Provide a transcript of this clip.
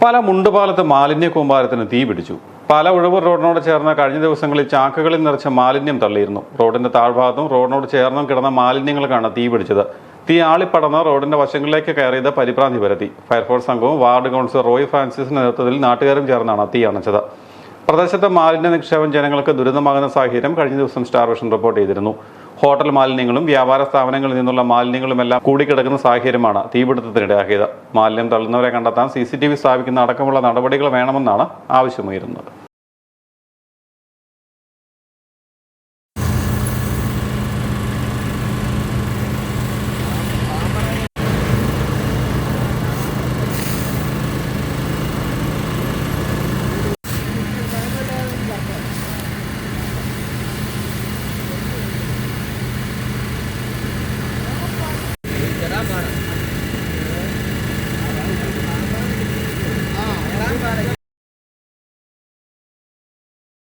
പല മുണ്ടുപാലത്ത് മാലിന്യ കൂമ്പാരത്തിന് തീ പിടിച്ചു. പല ഉഴവൂർ റോഡിനോട് ചേർന്ന കഴിഞ്ഞ ദിവസങ്ങളിൽ ചാക്കുകളിൽ നിറച്ച മാലിന്യം തള്ളിയിരുന്നു. റോഡിന്റെ താഴ്ഭാഗത്തും റോഡിനോട് ചേർന്നും കിടന്ന മാലിന്യങ്ങൾക്കാണ് തീ പിടിച്ചത്. തീ ആളിപ്പടർന്ന് റോഡിന്റെ വശങ്ങളിലേക്ക് കയറിയത് പരിഭ്രാന്തി പരത്തി. ഫയർഫോഴ്സ് സംഘവും വാർഡ് കൗൺസിലർ റോയ് ഫ്രാൻസിസിന്റെ നേതൃത്വത്തിൽ നാട്ടുകാരും ചേർന്നാണ് തീ അണച്ചത്. പ്രദേശത്ത് മാലിന്യ നിക്ഷേപം ജനങ്ങൾക്ക് ദുരിതമാകുന്ന സാഹചര്യം കഴിഞ്ഞ ദിവസം സ്റ്റാർ വിഷൻ റിപ്പോർട്ട് ചെയ്തിരുന്നു. ഹോട്ടൽ മാലിന്യങ്ങളും വ്യാപാര സ്ഥാപനങ്ങളിൽ നിന്നുള്ള മാലിന്യങ്ങളുമെല്ലാം കൂടിക്കിടക്കുന്ന സാഹചര്യമാണ് തീപിടുത്തത്തിനിടയാക്കിയത്. മാലിന്യം തള്ളുന്നവരെ കണ്ടെത്താൻ CCTV സ്ഥാപിക്കുന്ന അടക്കമുള്ള നടപടികൾ വേണമെന്നാണ് ആവശ്യമുയരുന്നത്.